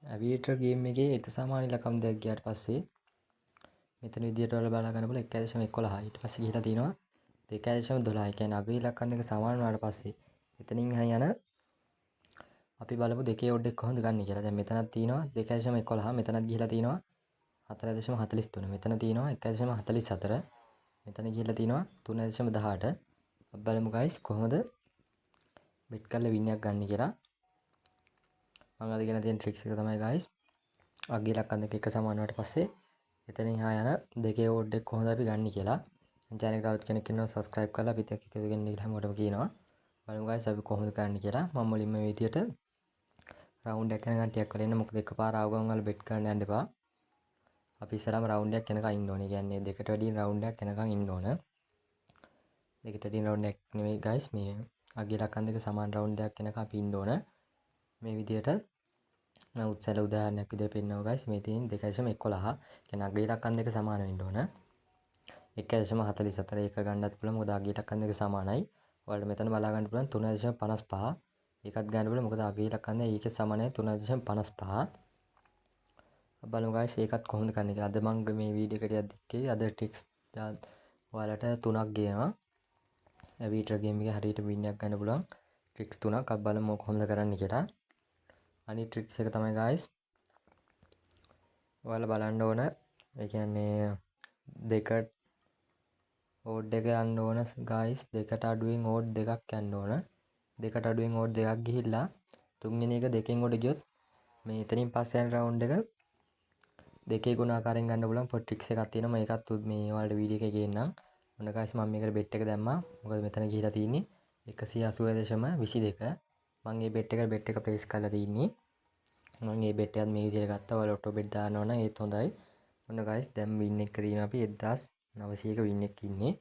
ඇවියේටර් game එකේ එක සමාන ඉලක්කම් දෙකක් ගියාට පස්සේ මෙතන විදියට ඔයාලා බලා ගන්න පුළුවන් 1.11 ඊට පස්සේ ගිහිලා තියෙනවා 2.12. ඒ කියන්නේ අග ඉලක්කම් දෙක සමාන වුණාට පස්සේ එතනින් යන අපි බලමු දෙකේ ඔඩ් එක කොහොමද ගන්න කියලා. දැන් මෙතනක් තියෙනවා 2.11 මෙතනත් ගිහිලා තියෙනවා 4.43 මෙතන තියෙනවා 1.44 මෙතන ගිහිලා තියෙනවා 3.18 අපි බලමු guys කොහොමද බෙට් කරලා වින් එකක් ගන්න කියලා. මම අද කියන තියෙන ට්‍රික්ස් එක තමයි guys අග ඉලක්කම් දෙක එක සමාන වුණාට පස්සේ එතනින් යන දෙකේ ඔඩ් එක කොහොමද අපි ගන්න කියලා. channel එක આવුත් කෙනෙක් ඉන්නවා subscribe කරලා අපිත් එක්ක එකතු වෙන්න කියලා හැමෝටම කියනවා. බලමු guys අපි කොහොමද කරන්න කියලා. මම මුලින්ම මේ විදියට රවුන්ඩ් එකක් යනකම් ටිකක් කරලා ඉන්න. මොකද එකපාර ආව ගමන් වල බෙට් කරන්න යන්න එපා. අපි ඉස්සරහම රවුන්ඩ් එකක් යනකම් ඉන්න ඕනේ. කියන්නේ දෙකට වැඩි රවුන්ඩ් එකක් යනකම් ඉන්න ඕන. දෙකට වැඩි රවුන්ඩ් එකක් නෙමෙයි guys මේ අග ඉලක්කම් දෙක සමාන රවුන්ඩ් එකක් යනකම් අපි ඉන්න ඕන. මේ විදියට මම උත්සල උදාහරණයක් විදිහට පෙන්නනවා guys. මේ තියෙන 2.11 කියන්නේ අග ඉලක්කම් දෙක සමාන වෙන්න ඕන. 1.44 එක ගන්නත් පුළුවන් මොකද අග ඉලක්කම් දෙක සමානයි. ඔයාලට මෙතන බලා ගන්න පුළුවන් 3.55 ඒකත් ගන්න පුළුවන් මොකද අග ඉලක්කම් දෙක ඒකේ සමානයි 3.55. බලමු guys ඒකත් කොහොමද කරන්නේ කියලා. අද මම මේ වීඩියෝ එකට යද්දී අද ටික්ස් ඔයාලට 3ක් ගේනවා. ඇවියේටර් ගේම් එකේ හරියට වින් එකක් ගන්න පුළුවන් ට්‍රික්ස් 3ක් අපි බලමු කොහොමද කරන්න කියලා. අනිත් ට්‍රික්ස් එක තමයි guys ඔයාලා බලන්න ඕන ඒ කියන්නේ දෙකට ඕඩ් එක යන්න ඕන guys දෙකට අඩුවෙන් ඕඩ් දෙකක් යන්න ඕන. දෙකට අඩුවෙන් ඕඩ් දෙකක් ගිහිල්ලා තුන්වෙනි එක දෙකෙන් උඩ ගියොත් මේ එතනින් පස්සේ යන රවුන්ඩ් එක දෙකේ ගුණාකාරයෙන් ගන්න පුළුවන් පොත් ට්‍රික්ස් එකක් තියෙනවා. මේකත් මේ ඔයාලට වීඩියෝ එකේ ගේන්නම්. ඔන්න guys මම මේකට බෙට් එක දැම්මා. මොකද මෙතන ගිහිලා තියෙන්නේ 180.22. මම මේ බෙට් එක ප්ලේස් කරලා තින්නේ. මම මේ බෙට් එකත් මේ විදිහට ගත්තා. ඔයාලා ඔටෝ බෙට් දානවා නම් ඒත් හොඳයි. ඔන්න guys දැන් වින් එක තියෙනවා අපි 1900ක වින් එකක් ඉන්නේ.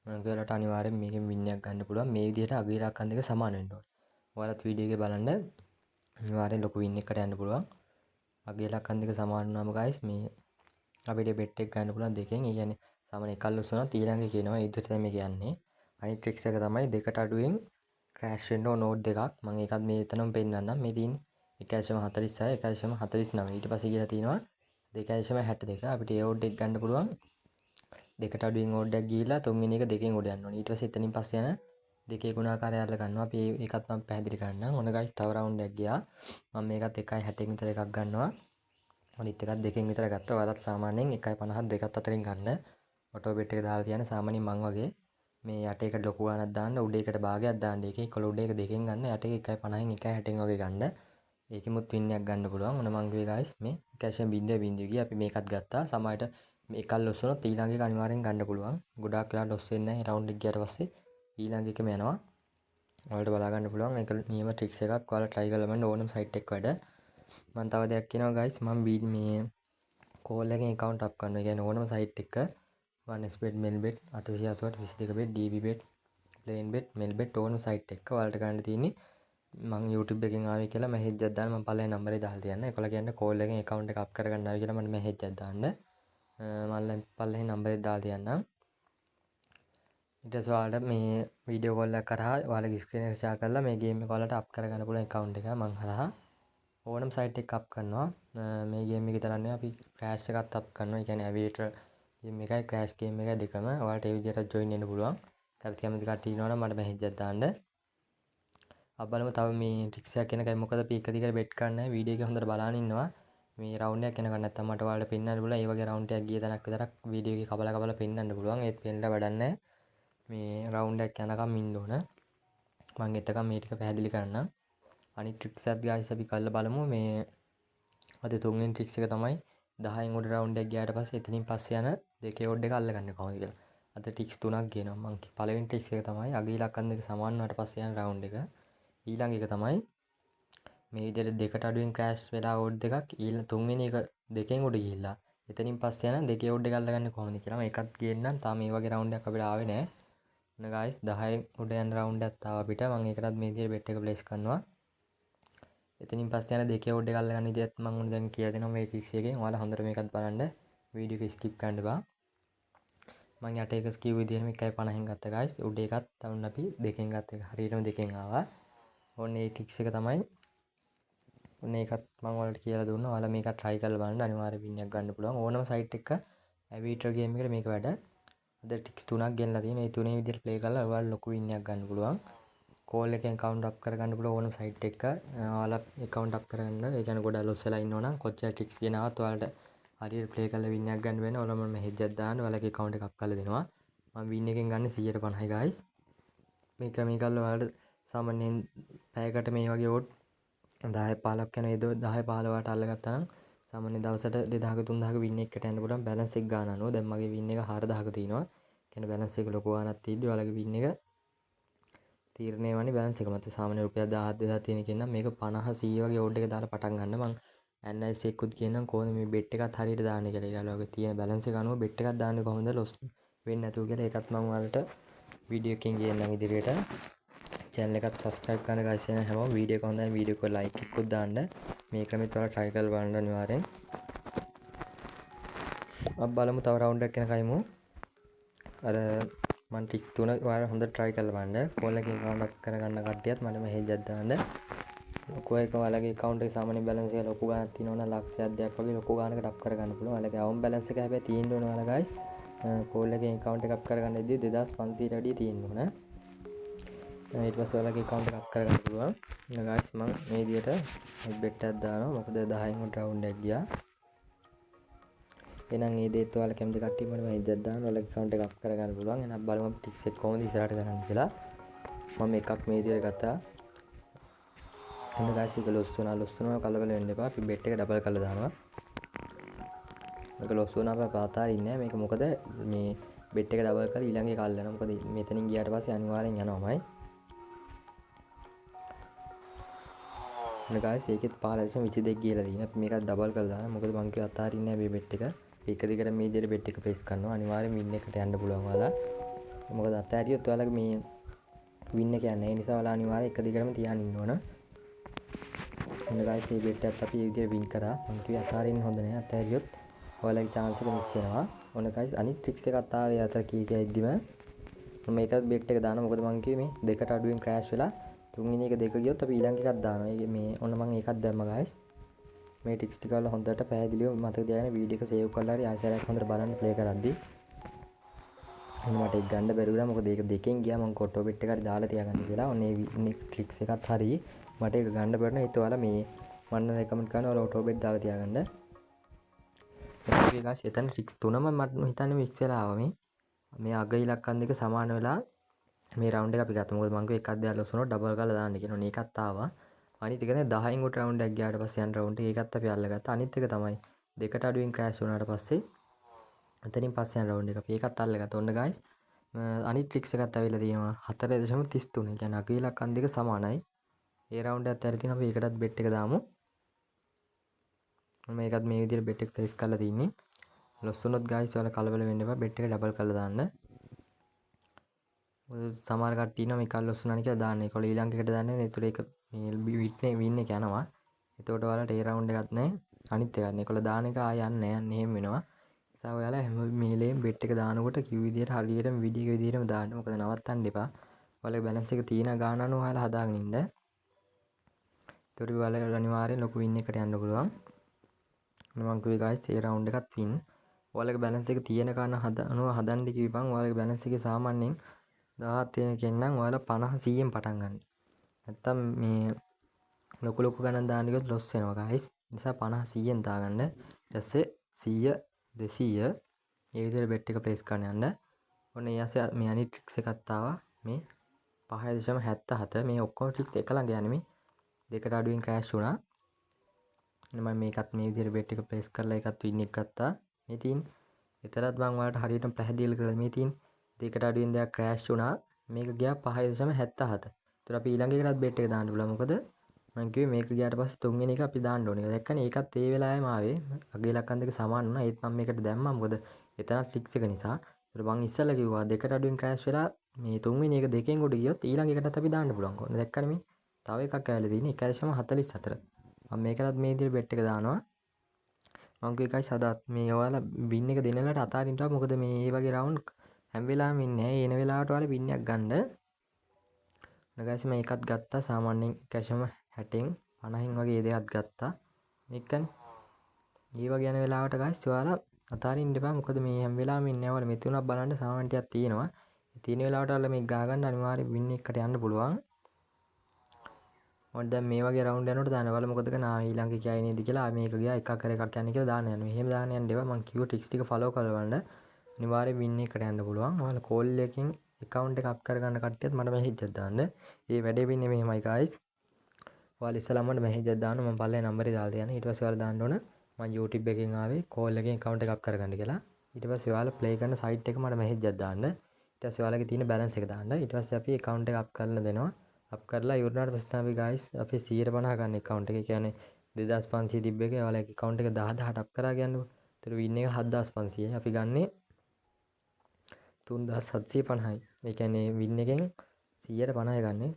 මම ඔයාලට අනිවාර්යෙන් මේකෙන් වින් එකක් ගන්න පුළුවන්. මේ විදිහට අග ඉලක්කම් දෙක සමාන වෙන්න ඕනේ. ඔයාලත් වීඩියෝ එකේ බලන්න අනිවාර්යෙන් ලොකු වින් එකකට යන්න පුළුවන්. අග ඉලක්කම් දෙක සමාන වුණාම guys මේ අපිට බෙට් එක ගන්න පුළුවන් දෙකෙන්. ඒ කියන්නේ සාමාන්‍ය 11 වුණා ඊළඟ කියනවා. ඒ විදිහට තමයි මේ කියන්නේ. අනිත් ට්‍රික්ස් එක තමයි දෙකට අඩුවෙන් ක්‍රෑෂ් වෙන්න ඕන නෝඩ් එකක්. මම ඒකත් මේ එතනම පෙන්නන්නම්. මේ තියෙන්නේ 1.46 1.49 ඊට පස්සේ කියලා තියෙනවා 2.62 අපිට ඒ ඕඩ් එක ගන්න පුළුවන් දෙකට අඩුවෙන් ඕඩ් එකක් ගිහිල්ලා තුන්වෙනි එක දෙකෙන් උඩ යන්න ඕනේ ඊට පස්සේ එතනින් පස්සේ යන දෙකේ ගුණාකාරය අරලා ගන්නවා අපි ඒකත් මම පැහැදිලි කරන්නම් ඔන්න guys තව රවුන්ඩ් එකක් ගියා මම මේකත් 1.60 විතර එකක් ගන්නවා අනිත් එකත් දෙකෙන් විතර ගත්තා ඔයාලත් සාමාන්‍යයෙන් 1.50 දෙකත් අතරින් ගන්න ඔටෝ බෙට් එක දාලා තියන සාමාන්‍යයෙන් මං වගේ මේ යට එකට ලොකු ගානක් දාන්න උඩ එකට භාගයක් දාන්න එකේ කොළ උඩ එක දෙකෙන් ගන්න යට එක 1.50න් 1.60න් වගේ ගන්න ඒකෙමුත් වින් එකක් ගන්න පුළුවන් ඔන්න මං ගියේ guys මේ 1.0 ගියා අපි මේකත් ගත්තා සමහරට මේ එකල් ලොස් වුණොත් ඊළඟ එක අනිවාර්යෙන් ගන්න පුළුවන් ගොඩාක් වෙලා ලොස් වෙන්නේ නැහැ රවුන්ඩ් එක ගියාට පස්සේ ඊළඟ එකම යනවා ඔයාලට බලා ගන්න පුළුවන් ඒක නියම ට්‍රික්ස් එකක් ඔයාලා try කරලා බලන්න ඕනම site එක වැඩ මම තව දෙයක් කියනවා guys මම මේ කෝල් එකෙන් account up කරනවා. ඒ කියන්නේ ඕනම site එක OneSBet, Melbet, 888 22bet, DBBet, PlaneBet, Melbet ඕනම site එක ඔයාලට ගන්න තියෙන්නේ මම YouTube එකෙන් ආවේ කියලා මැසේජ් එකක් දාන්න මම පළවෙනි නම්බරේ දාලා තියන්න. ඒකලා කියන්නේ කෝල් එකෙන් account එක up කරගන්න ආවේ කියලා මට මැසේජ් එකක් දාන්න. මම පළවෙනි නම්බරේ දාලා තියන්නම්. ඊට පස්සේ ඔයාලට මේ වීඩියෝ කෝල් එක කරා ඔයාලගේ ස්ක්‍රීන් එක ෂෙයා කරලා මේ ගේම් එක ඔයාලට up කරගන්න පුළුවන් account එක මම හරහා ඕනම site එකක් up කරනවා. මේ ගේම් එක විතරක් නෙවෙයි අපි crash එකත් up කරනවා. ඒ කියන්නේ aviator ගේම් එකයි crash ගේම් එකයි දෙකම ඔයාලට ඒ විදිහට join වෙන්න පුළුවන්. කැමති කට්ටිය ඉන්නවා නම් මට මැසේජ් එකක් දාන්න. අපි බලමු තව මේ ට්‍රික්ස් එකක් කියන එකයි මොකද අපි එක දිගට බෙට් කරන්නේ වීඩියෝ එක හොඳට බලන්න ඉන්නවා. මේ රවුන්ඩ් එකක් යනකම් නැත්තම් මට ඔයාලට පෙන්වන්න පුළුවන්. ඒ වගේ රවුන්ඩ් එකක් ගිය තැනක් විතරක් වීඩියෝ එකේ කපලා පෙන්වන්න පුළුවන්. ඒත් පෙන්නලා වැඩක් නැහැ. මේ රවුන්ඩ් එකක් යනකම් ඉන්න ඕන. මම එතකම් මේ ටික පැහැදිලි කරන්නම්. අනිත් ට්‍රික්ස් එකත් ගායිස් අපි කරලා බලමු. මේ අද තුන්වෙනි ට්‍රික්ස් එක තමයි 10න් උඩ රවුන්ඩ් එකක් ගියාට පස්සේ එතනින් පස්සේ යන දෙකේ ඕඩ් එක අල්ලගන්නේ කොහොමද කියලා. අද ටික්ස් තුනක් ගේනවා. මම පළවෙනි ට්‍රික්ස් එක තමයි අග ඉලක්කම් දෙක සමාන වුණාට පස්සේ යන රවුන්ඩ් එක. ඊළඟ එක තමයි මේ විදිහට දෙකට අඩුවෙන් ක්‍රෑෂ් වෙලා ඕඩ් දෙකක් ඊළඟ තුන්වෙනි එක දෙකෙන් උඩ ගිහිල්ලා එතනින් පස්සේ යන දෙකේ ඕඩ් එක අල්ලගන්නේ කොහොමද කියලා මම එකක් ගේන්නම්. තාම මේ වගේ රවුන්ඩ් එකක් අපිට ආවේ නැහැ. ඔන්න guys 10න් උඩ යන රවුන්ඩ් එකක් තාම අපිට මම ඒකටත් මේ විදිහට බෙට් එක ප්ලේස් කරනවා. එතනින් පස්සේ යන දෙකේ ඕඩ් එක අල්ලගන්න විදිහත් මම උන් දැන් කියලා දෙනවා මේ ට්‍රික්ස් එකෙන්. ඔයාලා හොඳට මේකත් බලන්න. වීඩියෝ එක ස්කිප් කරන්න එපා. මම යට එක ස්කිව් විදිහටම 1.50න් ගත්තා guys. උඩ එකත් තවුන් අපි දෙකෙන් ගත්ත එක. හරියටම දෙකෙන් ආවා. ඔන්න ඒ ට්‍රික්ස් එක තමයි ඔන්න ඒකත් මම ඔයාලට කියලා දුන්නා. ඔයාලා මේක try කරලා බලන්න අනිවාර්යෙන් win එකක් ගන්න පුළුවන්. ඕනම site එකක Aviator game එකට මේක වැඩ. අද ටික්ස් 3ක් ගෙනලා තියෙනවා. මේ තුනේ විදිහට play කරලා ඔයාලා ලොකු win එකක් ගන්න පුළුවන්. කෝල් එකෙන් account up කරගන්න පුළුවන් ඕනම site එකක. ඔයාලා account up කරගන්න. ඒ කියන්නේ ගොඩක් loss වෙලා ඉන්නවනම් කොච්චර ටික්ස් ගෙනාවත් ඔයාලට හරියට play කරලා win එකක් ගන්න වෙන. ඔයාලා මම message එකක් දාන්න ඔයාලගේ account එක up කරලා දෙනවා. මම win එකෙන් ගන්න 150යි guys. මේ ක්‍රමී කරලා ඔයාලට සාමාන්‍යයෙන් පැයකට මේ වගේ ඕඩ් 10-15ක් යන ඒ 10-15ට අල්ලගත්තා නම් සාමාන්‍ය දවසට 2000ක 3000ක වින් එකකට යන්න පුළුවන් බැලන්ස් එක ගන්න අනුව. දැන් මගේ වින් එක 4000ක තියෙනවා. කියන්නේ බැලන්ස් එක ලොකු ගාණක් තියෙද්දි ඔයාලගේ වින් එක තීරණය වෙන්නේ බැලන්ස් එක මත. සාමාන්‍ය රුපියල් 1000 2000 තියෙන කෙනා මේක 50 100 වගේ ඕඩ් එක දාලා පටන් ගන්න. මං ඇනලයිස් එකකුත් කියන්නම් කොහොමද මේ බෙට් එකත් හරියට දාන්නේ කියලා. ඊළඟට තියෙන බැලන්ස් එක අනුව බෙට් එකක් දාන්නේ කොහොමද ලොස් වෙන්නේ නැතුව කියලා ඒකත් මම ඔයාලට වීඩියෝ එකකින් කියන්නම් ඉදිරියට. channel එකත් subscribe කරන්න guys එන හැමෝම වීඩියෝ එක හොඳයි වීඩියෝ එක like එකකුත් දාන්න. මේ ක්‍රමෙත් ඔයාලා try කරලා බලන්න අනිවාර්යෙන්. අපි බලමු තව round එකක් යන කයිමු. අර මම ටික්ස් 3 ඔයාලා හොඳට try කරලා බලන්න. කෝල් එකේ account up කරගන්න කට්ටියත් මට message එකක් දාන්න. ඔකෝ එක ඔයාලගේ account එකේ සාමාන්‍ය balance එක ලොකු ගාණක් තියෙනවා නම් ලක්ෂයක් දෙයක් වගේ ලොකු ගාණකට up කරගන්න පුළුවන්. ඔයාලගේ අවම balance එක හැබැයි තියෙන්න ඕන ඔයාලා guys. කෝල් එකේ account එක up කරගන්න ඉද්දි 2500ට වැඩිය තියෙන්න ඕන. ඊට පස්සේ ඔයාලගේ account එක up කරගන්න පුළුවන්. guys මම මේ විදිහට bet එකක් දානවා. මොකද 10න් උඩ round එකක් ගියා. එහෙනම් මේ දේත් ඔයාලා කැමති කට්ටිය මට message එකක් දාන්න. ඔයාලගේ account එක up කරගන්න පුළුවන්. එහෙනම් බලමු ටික්ස් එක කොහොමද ඉස්සරහට කරන්න කියලා. මම එකක් මේ විදිහට ගත්තා. හොඳ guys එක ලොස් වුණා කලබල වෙන්න එපා. අපි bet එක double කරලා දානවා. මේක ලොස් වුණා අපි පාතාරින්නේ නැහැ. මේක මොකද මේ bet එක double කරලා ඊළඟ එක අල්ලනවා. මොකද මෙතනින් ගියාට පස්සේ අනිවාර්යෙන් යනවාමයි. guys ඒකෙත් 5.22 කියලා තියෙනවා. අපි මේකත් double කරලා දානවා. මොකද මං කිව්වා අතාරින්නේ නැහැ මේ bet එක. එක දිගට මේ විදිහට bet එක press කරනවා. අනිවාර්යෙන් win එකට යන්න පුළුවන් ඔයාලා. මොකද අතාරියොත් ඔයාලගේ මේ win එක යන්නේ. ඒ නිසා ඔයාලා අනිවාර්යෙන් එක දිගටම තියාගෙන ඉන්න ඕන. guys මේ bet එකත් අපි මේ විදිහට win කරා. මං කිව්වා අතාරින්න හොඳ නැහැ. අතාරියොත් ඔයාලගේ chance එක මිස් වෙනවා. ඔන්න guys අනිත් tricks එකත් ආවේ අතර කීකෙද්දිම මම මේකත් bet එක දානවා. මොකද මං කිව්වේ මේ දෙකට අඩුවෙන් crash වෙලා තුන්වෙනි එක දෙක ගියොත් අපි ඊළඟ එකක් දානවා. මේ ඔන්න මම ඒකත් දැම්මා guys. මේ ටික්ස් ටික වල හොඳට පැහැදිලිව මතක තියාගෙන වීඩියෝ එක සේව් කරලා හරි ආයෙසරයක් හොඳට බලන්න ප්ලේ කරද්දි. මට ඒක ගන්න බැරි වුණා. මොකද ඒක දෙකෙන් ගියා මම කොටෝ බෙට් එක හරි දාලා තියාගන්න කියලා. ඔන්න මේ ට්‍රික්ස් එකත් හරි මට ඒක ගන්න බැරි නම් ඒත් ඔයාලා මේ මම රෙකමන්ඩ් කරනවා ඔයාලා ඔටෝ බෙට් දාලා තියාගන්න. මේ guys එතන ට්‍රික්ස් තුනම මට හිතන්නේ මික්ස් වෙලා ආවා මේ අග ඉලක්කම් දෙක සමාන වෙලා මේ රවුන්ඩ් එක අපි ගත්තා. මොකද මං කිව්වා එකක් දෙයක් ලොස් වුණොත් ඩබල් කරලා දාන්න කියනවා. ඒකත් ආවා. අනිත් එක තමයි 10න් උඩ රවුන්ඩ් එකක් ගියාට පස්සේ යන රවුන්ඩ් එක ඒකත් අපි අල්ලගත්තා. අනිත් එක තමයි දෙකට අඩුවෙන් ක්‍රෑෂ් වුණාට පස්සේ එතනින් පස්සේ යන රවුන්ඩ් එක අපි ඒකත් අල්ලගත්තා. ඔන්න guys අනිත් ට්‍රික්ස් එකත් ඇවිල්ලා තියෙනවා 4.33. ඒ කියන්නේ අග ඉලක්කම් දෙක සමානයි. ඒ රවුන්ඩ් එකත් ඇරලා තියෙනවා. අපි ඒකටත් බෙට් එක දාමු. මේකත් මේ විදිහට බෙට් එක ප්ලේස් කරලා තින්නේ. ලොස් වුණොත් guys ඔයාලා කලබල වෙන්න එපා. බෙට් එක ඩබල් කරලා දාන්න. සමහර කට්ටිය ඉන්නවා මේක ලොස් වුණානේ කියලා දාන්නේ. ඒකවල ඊළඟ එකට දාන්නේ. ඒතර ඒක මේ වින් එක යනවා. එතකොට ඔයාලට ඒ රවුන්ඩ් එකක් නැහැ. අනිත් එකක් නේ. ඒකවල දාන එක ආය යන්නේ නැහැ. යන්නේ එහෙම වෙනවා. ඒ නිසා ඔයාලා හැම මේලෙම බෙට් එක දානකොට කිව් විදියට හරියටම වීඩියෝ එක විදියටම දාන්න. මොකද නවත්තන්න එපා. ඔයාලගේ බැලන්ස් එක තියෙන ගාන අනුව ඔයාලා හදාගෙන ඉන්න. ඒතකොට ඔයාලා අනිවාර්යෙන් ලොකු වින් එකකට යන්න පුළුවන්. මම කිව්වේ guys ඒ රවුන්ඩ් එකත් වින්. ඔයාලගේ බැලන්ස් එක තියෙන ගාන අනුව හදන්න කිව්වම ඔයාලගේ බැලන්ස් එකේ සාමාන්‍යයෙන් 1000 තියෙන කෙනෙක් නම් ඔයාලා 50 100න් පටන් ගන්න. නැත්තම් මේ ලොකු ගණන් දාන්න ගියොත් ලොස් වෙනවා guys. ඒ නිසා 50 100න් දාගන්න. ඊට පස්සේ 100 200 ඒ විදිහට බෙට් එක ප්ලේස් කරන්න යන්න. ඔන්න ඊයසේ මේ අනිත් ට්‍රික්ස් එකක් ආවා. මේ 5.77 මේ ඔක්කොම ට්‍රික්ස් එක ළඟ යන්නේ මේ දෙකට අඩුවෙන් ක්‍රෑෂ් වුණා. මම මේකත් මේ විදිහට බෙට් එක ප්ලේස් කරලා ඒකත් වින් එක ගත්තා. මේ තියෙන. ඒතරත් මම ඔයාලට හරියටම පැහැදිලි කරලා මේ තියෙන දෙකට අඩුවෙන් දෙයක් ක්‍රෑෂ් වුණා. මේක ගියා 5.77. ඒතර අපි ඊළඟ එකටත් බෙට් එක දාන්න පුළුවන්. මොකද මම කිව්වේ මේක ගියාට පස්සේ තුන්වෙනි එක අපි දාන්න ඕනේ. දැක්කනේ ඒකත් ඒ වෙලාවෙම ආවේ. අගේ ඉලක්කම් දෙක සමාන වුණා. ඒත් මම මේකට දැම්මා. මොකද එතන ට්‍රික්ස් එක නිසා. ඒතර මම ඉස්සෙල්ලා කිව්වා දෙකට අඩුවෙන් ක්‍රෑෂ් වෙලා මේ තුන්වෙනි එක දෙකෙන් උඩ ගියොත් ඊළඟ එකටත් අපි දාන්න පුළුවන්. කොහොමද දැක්කනේ මේ තව එකක් ඇවිල්ලා තියෙන්නේ 1.44. මම මේකටත් මේ විදිහට බෙට් එක දානවා. මම කිව්වේ guys අද මේ ඔයාලා වින් එක දෙන්නලට අතාරින්නවා. මොකද මේ වගේ රවුන්ඩ් හැම වෙලාවෙම ඉන්නේ නැහැ. එන වෙලාවට ඔයාලා වින් එකක් ගන්න. ඔන්න guys මම එකත් ගත්තා. සාමාන්‍යයෙන් කැෂම 60න් 50න් වගේ දෙයක් ගත්තා මේකනේ. ඒ වගේ යන වෙලාවට guys ඔයාලා අතාරින්න එපා. මොකද මේ හැම වෙලාවෙම ඉන්නේ නැහැ. ඔයාලා මෙති උනක් බලන්න සාමාන්‍ය ටිකක් තියෙනවා. ඒ තියෙන වෙලාවට ඔයාලා මේක ගහ ගන්න අනිවාර්යෙන් වින් එකකට යන්න පුළුවන්. ඔන්න දැන් මේ වගේ රවුන්ඩ් යනකොට දාන්න බලමු මොකද කරන්නේ. ඊළඟ ගියායි නේද කියලා මේක ගියා එකක් කර එකක් යන්නේ කියලා දාන්න යනවා. එහෙම දාන්න යන්න එපා. මම කිව්ව ටික්ස් ටික ෆලෝ කරවන්න. අනිවාර්යෙන් වින් එකකට යන්න පුළුවන්. ඔයාලා කෝල් එකකින් account එක අප් කරගන්න කට්ටියත් මට මැසේජ් එකක් දාන්න. මේ වැඩේ වෙන්නේ මෙහෙමයි guys. ඔයාලා ඉස්සෙල්ලාම මට මැසේජ් එකක් දාන්න. මම පල්ලේ නම්බරේ දාලා තියන්න. ඊට පස්සේ ඔයාලා දාන්න ඕන මම YouTube එකෙන් ආවේ කෝල් එකෙන් account එක අප් කරගන්න කියලා. ඊට පස්සේ ඔයාලා play කරන site එක මට message එකක් දාන්න. ඊට පස්සේ ඔයාලගේ තියෙන balance එක දාන්න. ඊට පස්සේ අපි account එක අප් කරලා දෙනවා. අප් කරලා ඉවරනාට පස්සේ තමයි guys අපි 150 ගන්න account එක. ඒ කියන්නේ 2500 තිබ්බ එක ඔයාලගේ account එක 10000ට අප් කරා කියන්නකො. ඒතර win එක 7500යි. අපි ගන්නේ 3750යි. ඒ කියන්නේ win එකෙන් 150යි ගන්නේ.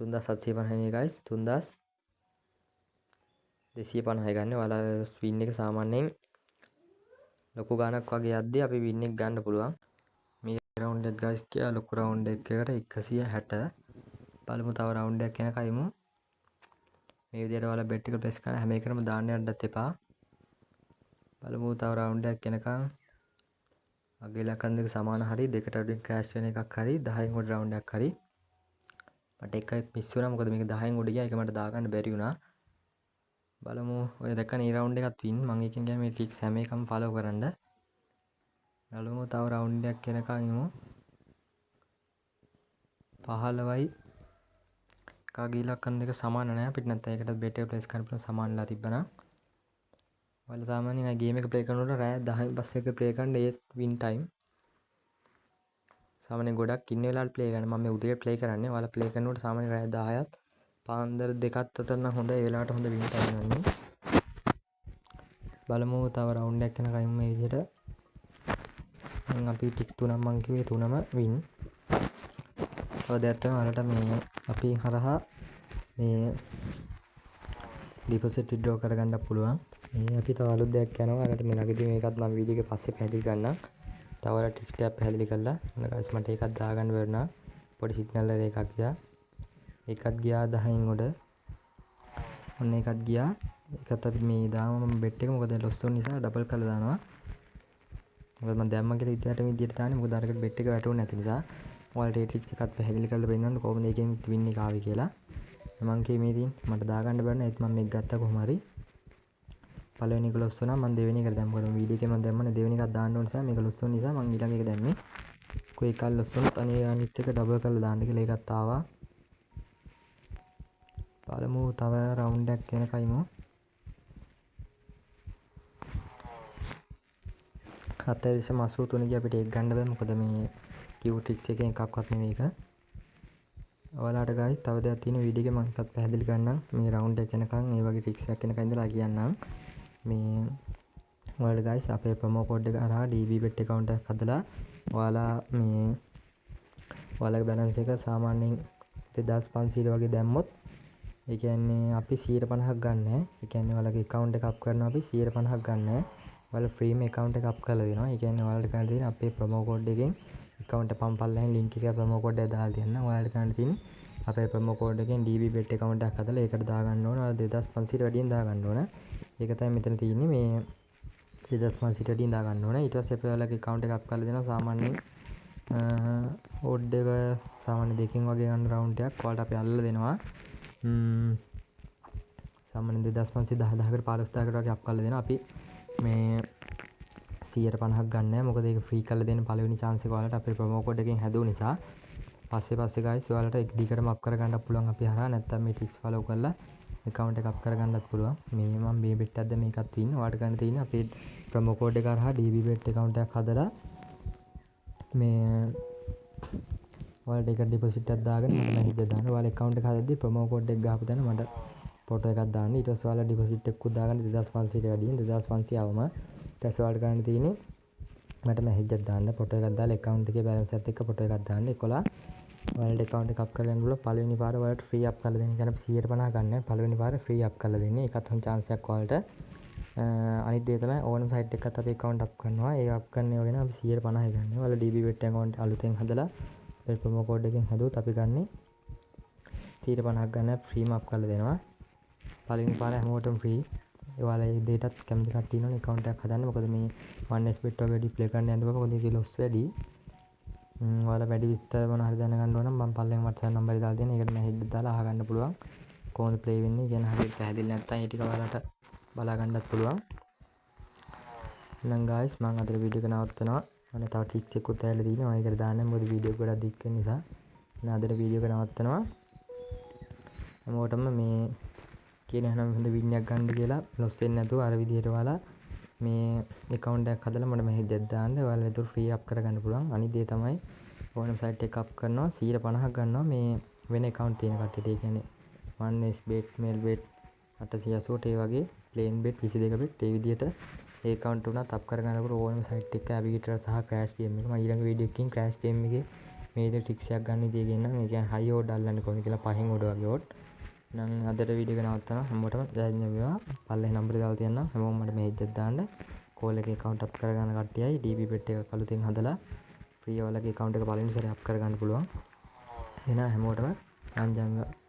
3750 නේ guys. 3250යි ගන්න. ඔයාලා win එක සාමාන්‍යයෙන් ලොකු ගාණක් වගේ යද්දී අපි win එක ගන්න පුළුවන්. මේ රවුන්ඩ් එක guys කියලා ලොකු රවුන්ඩ් එකකට 160. බලමු තව රවුන්ඩ් එකක් යනකම් යමු. මේ විදිහට ඔයාලා බෙට් එක ප්‍රෙස් කරලා හැම එකටම දාන්න යන්නත් එපා. බලමු තව රවුන්ඩ් එකක් යනකම් අගේ ලකන් දෙක සමාන හරි දෙකට අඩුවෙන් ක්‍රෑෂ් වෙන එකක් හරි 10න් උඩ රවුන්ඩ් එකක් හරි. මට එකක් මිස් වුණා මොකද මේක 10න් උඩ ගියා ඒක මට දාගන්න බැරි වුණා. බලමු ඔය දැක්කනේ මේ රවුන්ඩ් එකත් වින් මම එකෙන් ගියා මේ ටික්ස් හැම එකම ෆලෝ කරන්න. බලමු තව රවුන්ඩ් එකක් යනකම් යමු. 15යි කාගේ ඉලක්කම් දෙක සමාන නැහැ අපිට නැත්නම් ඒකට බෙට් එක ප්ලේස් කරන්න පුළුවන් සමානලා තිබ්බනම්. ඔයාලා සාමාන්‍යයෙන් ගේම් එක ප්ලේ කරනකොට රෑ 10න් පස්සේ එක ප්ලේ කරන්න ඒත් වින් ටයිම්. සාමාන්‍යයෙන් ගොඩක් ඉන්න වෙලාවට ප්ලේ කරන්න. මම මේ උදේ ප්ලේ කරන්නේ. ඔයාලා ප්ලේ කරනකොට සාමාන්‍යයෙන් රෑ 10ත් පාන්දර 2ත් අතර නම් හොඳයි. ඒ වෙලාවට හොඳ වින් ටයිම් යන්නේ. බලමු තව රවුන්ඩ් එකක් යනකම් මේ විදිහට. දැන් අපි ටික්ස් තුනක් මං කිව්වේ තුනම වින්. තව දෙයක් තමයි ඔයාලට මේ අපි හරහා මේ ඩිපොසිට් විඩ්‍රෝ කරගන්න පුළුවන්. මේ අපි තව අලුත් දෙයක් යනවා. ඔයාලට මේ ළඟදී මේකත් මම වීඩියෝ එකේ පස්සේ පැහැදිලි කරන්නම්. තව ඔයාලා ටික්ස් ටිකක් පැහැදිලි කරලා මොන guys මට ඒකත් දාගන්න බැරුණා. පොඩි සිග්නල් එකක් ගියා. ඒකත් ගියා 10න් උඩ. ඔන්න ඒකත් ගියා. ඒකත් අපි මේ දාමු මම බෙට් එක මොකද ලොස් වුන නිසා ඩබල් කරලා දානවා. මොකද මම දැම්ම කියලා ඉතිහාට මේ විදියට දාන්නේ මොකද අරකට බෙට් එක වැටුනේ නැති නිසා. ඔයාලට ඒ ට්‍රික්ස් එකත් පැහැදිලි කරලා පෙන්නන්න කොහොමද ඒකෙන් වින් එක ආවේ කියලා. මම කියේ මේ තියෙන මට දාගන්න බැරි නේත් මම මේක ගත්තා කොහොම හරි. පළවෙනි එක ලොස් වුණා මම දෙවෙනි එකට දැම්මා. මොකද වීඩියෝ එකේ මම දැම්මනේ දෙවෙනි එකක් දාන්න ඕන නිසා මේක ලොස් වුන නිසා මම ඊළඟ එක දැම්මේ. කොයි එකක් ලොස් වුණත් අනිත් එක ඩබල් කරලා දාන්න කියලා ඒකත් ආවා. බලමු තව රවුන්ඩ් එකක් යනකයිමු. 7.83 ගිය අපිට ඒක ගන්න බෑ මොකද මේ කිව් ට්‍රික්ස් එකෙන් එකක්වත් නෙමෙයි ඒක. ඔයාලට guys තව දෙයක් තියෙන වීඩියෝ එකේ මම එකත් පැහැදිලි කරන්නම්. මේ රවුන්ඩ් එක යනකම් මේ වගේ ට්‍රික්ස් එකක් යනකම් ඉඳලා කියන්නම්. මේ ඔයාලට guys අපේ ප්‍රොමෝ කෝඩ් එක හරහා DB bet account එකක් හදලා ඔයාලා මේ ඔයාලගේ balance එක සාමාන්‍යයෙන් 2500 වගේ දැම්මොත් ඒ කියන්නේ අපි 150ක් ගන්න. ඒ කියන්නේ ඔයාලගේ account එක අප් කරනවා අපි 150ක් ගන්න. ඔයාලා free මේ account එක අප් කරලා දෙනවා. ඒ කියන්නේ ඔයාලට කරන්න තියෙන අපේ ප්‍රොමෝ කෝඩ් එකෙන් account එක පම්පල්ලෙන් link එකේ ප්‍රොමෝ කෝඩ් එක දාලා දෙන්න. ඔයාලට කරන්න තියෙන්නේ අපේ ප්‍රොමෝ කෝඩ් එකෙන් DB bet account එකක් හදලා ඒකට දාගන්න ඕන. ඔයාලා 2500ට වැඩියෙන් දාගන්න ඕන. ඒක තමයි මෙතන තියෙන්නේ මේ 2500ට වැඩියෙන් දාගන්න ඕන. ඊට පස්සේ අපි ඔයාලගේ account එක අප් කරලා දෙනවා. සාමාන්‍යයෙන් ඕඩ් එක සාමාන්‍ය දෙකකින් වගේ ගන්න රවුන්ඩ් එකක් ඔයාලට අපි අල්ලලා දෙනවා. සාමාන්‍යයෙන් 2500 10000කට 15000කට වගේ අප් කරලා දෙනවා. අපි මේ 150ක් ගන්න නැහැ. මොකද ඒක ෆ්‍රී කරලා දෙන්න පළවෙනි chance එක ඔයාලට අපේ ප්‍රොමෝ කෝඩ් එකෙන් හැදුව නිසා. පස්සේ guys ඔයාලට එක දිගටම අප් කරගන්නත් පුළුවන් අපි හරහා නැත්නම් මේ ටික්ස් ෆලෝ කරලා account එක අප් කරගන්නත් පුළුවන්. මේ මම මේ bet එකක්ද මේකත් තියෙන. ඔයාලට ගන්න තියෙන්නේ අපේ ප්‍රොමෝ කෝඩ් එක හරහා DB bet account එකක් හදලා මේ ඔයාලට ඒක ඩිපොසිට් එකක් දාගෙන මට මැසේජ් එකක් දාන්න. ඔයාලා account එක හදද්දි ප්‍රොමෝ කෝඩ් එක ගහපු තැන මට ෆොටෝ එකක් දාන්න. ඊට පස්සේ ඔයාලා ඩිපොසිට් එකක් දාගන්න 2500ට වැඩියෙන් 2500 આવම ඊට පස්සේ ඔයාලට ගන්න තියෙන්නේ මට මැසේජ් එකක් දාන්න. ෆොටෝ එකක් දාලා account එකේ balance එකත් එක්ක ෆොටෝ එකක් දාන්න. 11 ඔයාලට account එක අප් කරගන්න පුළුවන්. පළවෙනි පාර ඔයාලට free අප් කරලා දෙන්නේ. කියන්නේ 150 ගන්න. පළවෙනි පාර free අප් කරලා දෙන්නේ. ඒකත් හොඳ chance එකක් ඔයාලට. අනිත් දේ තමයි ඕනම site එකකට අපි account අප් කරනවා. ඒ අප් කරන්නේ වගේ නම් අපි 150යි ගන්න. ඔයාලා DB bet account අලුතෙන් හදලා අපේ ප්‍රොමෝ කෝඩ් එකෙන් හදුවොත් අපි ගන්නේ 150ක් ගන්න free අප් කරලා දෙනවා. පළවෙනි පාර හැමෝටම ෆ්‍රී. ඔයාලා මේ දෙයටත් කැමති කට්ටිය ඉන්නවනේ account එකක් හදන්න. මොකද මේ 1xbet වගේ ඩිස්ප්ලේ කරන්න යන්න බෑ. මොකද ඒකේ loss වැඩි. ඔයාලා වැඩි විස්තර මොන හරි දැනගන්න ඕන නම් මම පළවෙනි WhatsApp නම්බර් එක දාලා තියෙනවා. ඒකට මැසේජ් දාලා අහගන්න පුළුවන්. කොහොමද ප්ලේ වෙන්නේ කියන හරියට පැහැදිලි නැත්නම් ඒ ටික ඔයාලට බලා ගන්නත් පුළුවන්. එහෙනම් guys මම අද වීඩියෝ එක නවත්තනවා. මම තව ටික්ස් එකකුත් ඇවිල්ලා තියෙනවා. මම ඒකට දාන්නම්. මොකද වීඩියෝ එක ගොඩක් දික් වෙන නිසා. එහෙනම් අද වීඩියෝ එක නවත්තනවා. හැමෝටම මේ කියන හැම හොඳ වින් එකක් ගන්න කියලා ලොස් වෙන්නේ නැතුව අර විදිහට ඔයාලා මේ account එකක් හදලා මට මෙහෙ දෙයක් දාන්න. ඔයාලා ඒතර ෆ්‍රී අප් කරගන්න පුළුවන්. අනිත් දේ තමයි ඕනම site එක අප් කරනවා 150ක් ගන්නවා මේ වෙන account තියෙන කට්ටියට. ඒ කියන්නේ 1xbet, mailbet 880 ඒ වගේ plain bet 22 bet ඒ විදිහට ඒ account උනත් අප් කරගන්නකොට ඕනම site එක navigator සහ crash game එක මම ඊළඟ වීඩියෝ එකකින් crash game එකේ මේ විදිහට ටික්ස් එකක් ගන්න විදිය කියන්නම්. ඒ කියන්නේ high order අල්ලන්නේ කොහොමද කියලා පහෙන් order වගේ ඕඩ්. නම් අදට වීඩියෝ එක නවත්තනවා. හැමෝටම ජය වේවා. පල්ලේ නම්බරේ දාලා තියන්නම්. හැමෝම මට මෙහෙජ් එකක් දාන්න. කෝල් එකේ account up කරගන්න කට්ටියයි DB bet එක අලුතෙන් හදලා ෆ්‍රී ඔයාලගේ account එක පළවෙනි සැරේ up කරගන්න පුළුවන්. එහෙනම් හැමෝටම ජය වේවා.